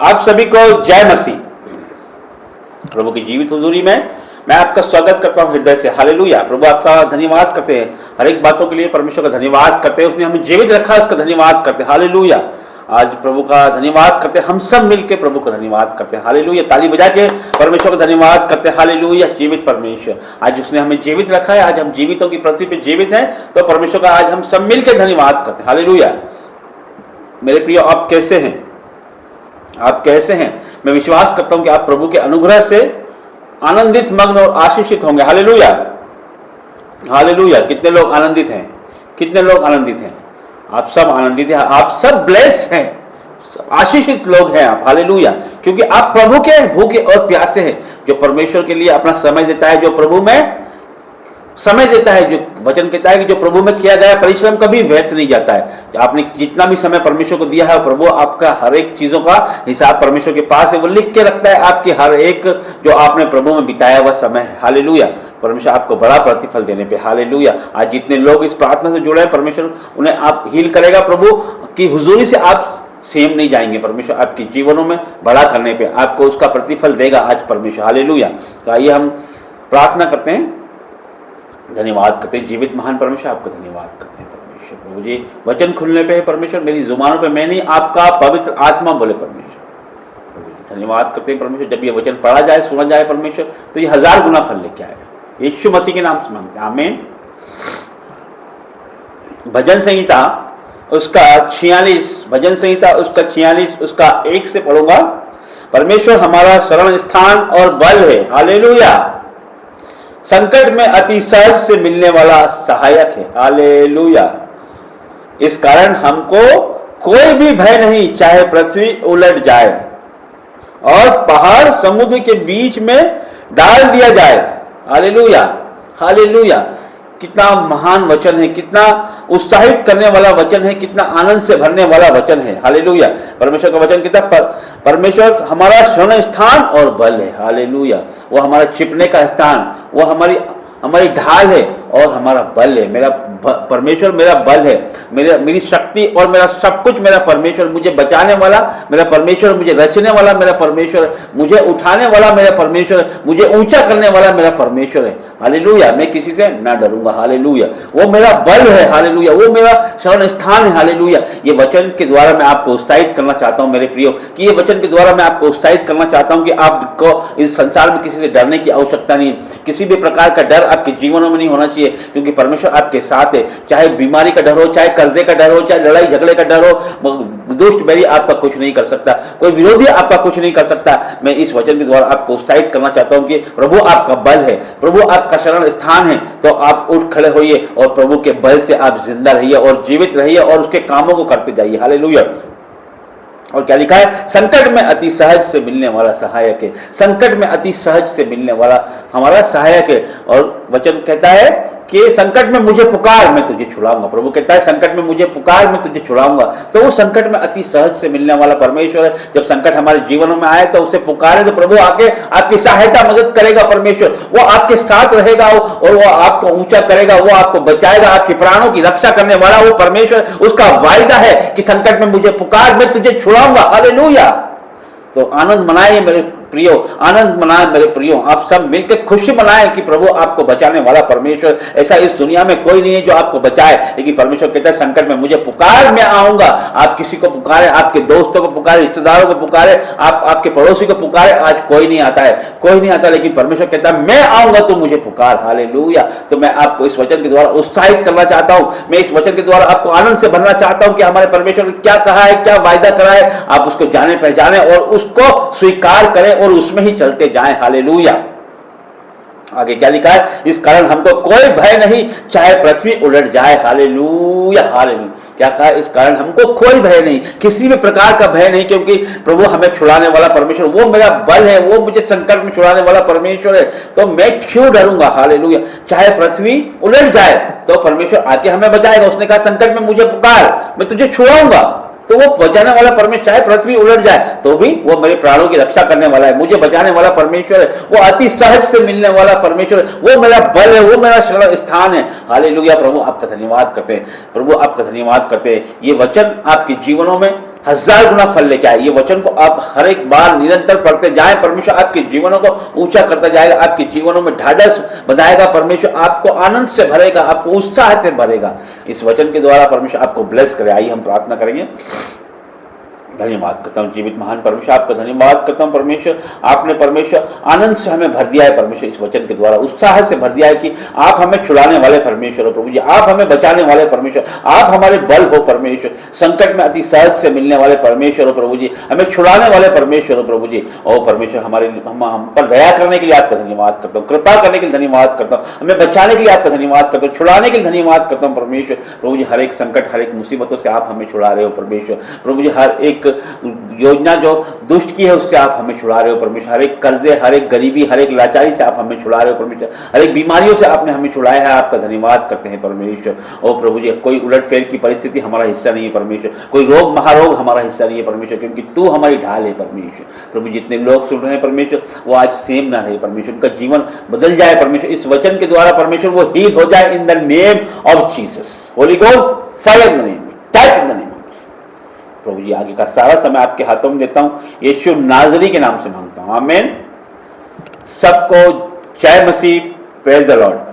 आप सभी को जय मसीह। प्रभु की जीवित हुजूरी में मैं आपका स्वागत करता हूं हृदय से। हालेलुया। प्रभु आपका धन्यवाद करते हैं, हर एक बातों के लिए परमेश्वर का धन्यवाद करते हैं। उसने हमें जीवित रखा, उसका धन्यवाद करते हैं। हालेलुया। आज प्रभु का धन्यवाद करते हैं, हम सब मिलकर प्रभु का धन्यवाद करते हैं। हालेलुया। ताली बजा के परमेश्वर का धन्यवाद करते हैं। हालेलुया। जीवित परमेश्वर, आज उसने हमें जीवित रखा है, आज हम जीवितों की पृथ्वी पे जीवित हैं, तो परमेश्वर का आज हम सब मिलकर धन्यवाद करते हैं। हालेलुया। मेरे प्रिय, आप कैसे हैं? आप कैसे हैं? मैं विश्वास करता हूं कि आप प्रभु के अनुग्रह से आनंदित, मग्न और आशीषित होंगे। हालेलुया। हालेलुया। कितने लोग आनंदित हैं? कितने लोग आनंदित हैं? आप सब आनंदित हैं, आप सब ब्लेस्ड हैं, आशीषित लोग हैं आप। हालेलुया। क्योंकि आप प्रभु के भूखे और प्यासे हैं। जो परमेश्वर के लिए अपना समय देता है, जो प्रभु में समय देता है, जो वचन कहता है कि जो प्रभु में किया गया परिश्रम कभी व्यर्थ नहीं जाता है। आपने जितना भी समय परमेश्वर को दिया है, प्रभु आपका हर एक चीजों का हिसाब परमेश्वर के पास है, वो लिख के रखता है। आपकी हर एक जो आपने प्रभु में बिताया हुआ समय है। हालेलुया। परमेश्वर आपको बड़ा प्रतिफल देने पे। हालेलुया। आज जितने लोग इस प्रार्थना से जुड़े हैं, परमेश्वर उन्हें आप हील करेगा। प्रभु की हुजूरी से आप सेम नहीं जाएंगे। परमेश्वर आपके जीवनों में बड़ा करने पे आपको उसका प्रतिफल देगा आज परमेश्वर। हालेलुया। तो आइए हम प्रार्थना करते हैं, धन्यवाद करते हैं। जीवित महान परमेश्वर, आपको धन्यवाद करते हैं परमेश्वर। प्रभु जी, वचन खुलने पे है परमेश्वर, मेरी जुबानों पे मैं नहीं, आपका पवित्र आत्मा बोले परमेश्वर। धन्यवाद करते हैं परमेश्वर, जब ये वचन पढ़ा जाए, सुना जाए परमेश्वर, तो ये 1000 गुना फल लेके आएगा। यीशु मसीह के नाम से मांगते हैं, आमीन। भजन संहिता उसका 46, भजन संहिता उसका 46, उसका 1 से पढ़ूंगा। परमेश्वर हमारा शरण स्थान और बल है। हालेलुया। संकट में अति सहज से मिलने वाला सहायक है। हालेलुया। इस कारण हमको कोई भी भय नहीं, चाहे पृथ्वी उलट जाए और पहाड़ समुद्र के बीच में डाल दिया जाए। हालेलुया। हालेलुया। कितना महान वचन है, कितना उत्साहित करने वाला वचन है, कितना आनंद से भरने वाला वचन है। हालेलुया। परमेश्वर का वचन कितना परमेश्वर हमारा शरण स्थान और बल है। हालेलुया। वो हमारा छिपने का स्थान, वो हमारी ढाल है और हमारा बल है। मेरा परमेश्वर मेरा बल है, मेरी शक्ति और मेरा सब कुछ मेरा परमेश्वर। मुझे बचाने वाला मेरा परमेश्वर, मुझे रचने वाला मेरा परमेश्वर, मुझे उठाने वाला मेरा परमेश्वर, मुझे ऊंचा करने वाला मेरा परमेश्वर है। हालेलुया। मैं किसी से ना डरूंगा। हालेलुया। वो मेरा बल है। हालेलुया। वो मेरा शरण स्थान है। हालेलुया। ये वचन के द्वारा मैं आपको उत्साहित करना चाहता हूं मेरे प्रियो, कि ये वचन के द्वारा मैं आपको उत्साहित करना चाहता हूं कि आपको इस संसार में किसी से डरने की आवश्यकता नहीं। किसी भी प्रकार का डर आपके जीवनों में नहीं होना चाहिए, क्योंकि परमेश्वर आपके साथ है। चाहे बीमारी का डर हो, चाहे कर्जे का डर हो, चाहे लड़ाई झगड़े का डर हो, दुष्ट बैरी आपका कुछ नहीं कर सकता, कोई विरोधी आपका कुछ नहीं कर सकता। मैं इस वचन के द्वारा आपको उत्साहित करना चाहता हूं कि प्रभु आपका बल है, प्रभु आपका शरण स्थान है। तो आप उठ खड़े होइए और प्रभु के बल से आप जिंदा रहिए और जीवित रहिए और उसके कामों को करते जाइए। हालेलुया। और क्या लिखा है? संकट में अति सहज से मिलने वाला सहायक है। संकट में अति सहज से मिलने वाला हमारा सहायक है। और वचन कहता है कि संकट में मुझे पुकार, मैं तुझे छुड़ाऊंगा। प्रभु कहता है संकट में मुझे पुकार, मैं तुझे छुड़ाऊंगा। तो वो संकट में अति सहज से मिलने वाला परमेश्वर है। जब संकट हमारे जीवनों में आए तो उसे पुकारे तो प्रभु आके आपकी सहायता मदद करेगा। परमेश्वर वो आपके साथ रहेगा और वो आपको ऊंचा करेगा, वो आपको बचाएगा, आपके प्राणों की रक्षा करने वाला वो परमेश्वर। उसका वायदा है कि संकट में मुझे पुकार, मैं तुझे छुड़ाऊंगा। हालेलुया। तो आनंद मनाइए मेरे प्रियो, आनंद मनाए मेरे प्रियो। आप सब मिलकर खुशी मनाएं कि प्रभु आपको बचाने वाला परमेश्वर। ऐसा इस दुनिया में कोई नहीं है जो आपको बचाए, लेकिन परमेश्वर कहता है संकट में मुझे पुकार, मैं आऊंगा। आप किसी को पुकारे, आपके दोस्तों को पुकारे, रिश्तेदारों को पुकारे, आपके पड़ोसी को पुकारे, आज कोई नहीं आता है, कोई नहीं आता, लेकिन परमेश्वर कहता है मैं आऊंगा तो मुझे पुकार। हालेलुया। तो मैं आपको इस वचन के द्वारा उत्साहित करना चाहता हूं, मैं इस वचन के द्वारा आपको आनंद से भरना चाहता हूं कि हमारे परमेश्वर ने क्या कहा है, क्या वायदा करा है। आप उसको जाने पहचाने और उसको स्वीकार करें और उसमें ही चलते जाएं। हालेलुया। आगे क्या लिखा है? इस कारण हमको कोई भय नहीं, चाहे पृथ्वी उलट जाए। हालेलुया। हालेलुया। क्या कहा? इस कारण हमको कोई भय नहीं, किसी भी प्रकार का भय नहीं, क्योंकि प्रभु हमें छुड़ाने वाला परमेश्वर, वो मेरा बल है, वो मुझे संकट में छुड़ाने वाला परमेश्वर है। तो मैं क्यों डरूंगा? हालेलुया। चाहे पृथ्वी उलट जाए तो परमेश्वर आके हमें बचाएगा। उसने कहा संकट में मुझे पुकार, मैं तुझे छुड़ाऊंगा। तो वो बचाने वाला परमेश्वर, चाहे पृथ्वी उलट जाए तो भी वो मेरे प्राणों की रक्षा करने वाला है, मुझे बचाने वाला परमेश्वर है। वो अति सहज से मिलने वाला परमेश्वर है, वो मेरा बल है, वो मेरा शरण स्थान है। हालेलुया। प्रभु आपका धन्यवाद करते हैं, प्रभु आपका धन्यवाद करते हैं। ये वचन आपके जीवनों में 1000 गुना फल लेके आए। ये वचन को आप हर एक बार निरंतर पढ़ते जाएं, परमेश्वर आपके जीवनों को ऊंचा करता जाएगा, आपके जीवनों में ढाढ़स बनाएगा, परमेश्वर आपको आनंद से भरेगा, आपको उत्साह से भरेगा। इस वचन के द्वारा परमेश्वर आपको ब्लेस करे। आइए हम प्रार्थना करेंगे। धन्यवाद करता हूँ जीवित महान परमेश्वर, आपका धन्यवाद करता हूँ परमेश्वर, आपने परमेश्वर आनंद से हमें भर दिया है परमेश्वर, इस वचन के द्वारा उत्साह से भर दिया है कि आप हमें छुड़ाने वाले परमेश्वर हो प्रभु जी, आप हमें बचाने वाले परमेश्वर, आप हमारे बल हो परमेश्वर, संकट में अति सहज से मिलने वाले परमेश्वर हो प्रभु जी, हमें छुड़ाने वाले परमेश्वर हो प्रभु जी। ओ परमेश्वर, हम पर दया करने के लिए आपका धन्यवाद करता हूँ, कृपा करने के लिए धन्यवाद करता हूँ, हमें बचाने के लिए आपका धन्यवाद करता हूँ, छुड़ाने के लिए धन्यवाद करता हूँ परमेश्वर प्रभु जी। हर एक संकट, हर एक मुसीबतों से आप हमें छुड़ा रहे हो परमेश्वर प्रभु जी, हर एक योजना जो दुष्ट की है उससे आप हमें छुड़ा रहे हो परमेश्वर, हर एक कर्जे, हर एक गरीबी, हर एक लाचारी से आप हमें छुड़ा रहे हो परमेश्वर, हर एक बीमारियों से आपने हमें छुड़ाया है। आपका धन्यवाद करते हैं परमेश्वर। ओ प्रभु जी, कोई उलटफेर की परिस्थिति हमारा हिस्सा नहीं है परमेश्वर, कोई रोग महारोग हमारा हिस्सा नहीं है परमेश्वर, क्योंकि तू हमारी ढाल है परमेश्वर प्रभु। जितने लोग सुन रहे हैं परमेश्वर, वो आज सेम ना रहे परमेश्वर, उनका जीवन बदल जाए परमेश्वर, इस वचन के द्वारा परमेश्वर वो हील हो जाए in the name of Jesus. Holy ghost fire in the name, touch in the name प्रभु जी। आगे का सारा समय आपके हाथों में देता हूं, यीशु नाजरी के नाम से मांगता हूं, आमीन। सबको जय मसीह, प्रेज द लॉर्ड।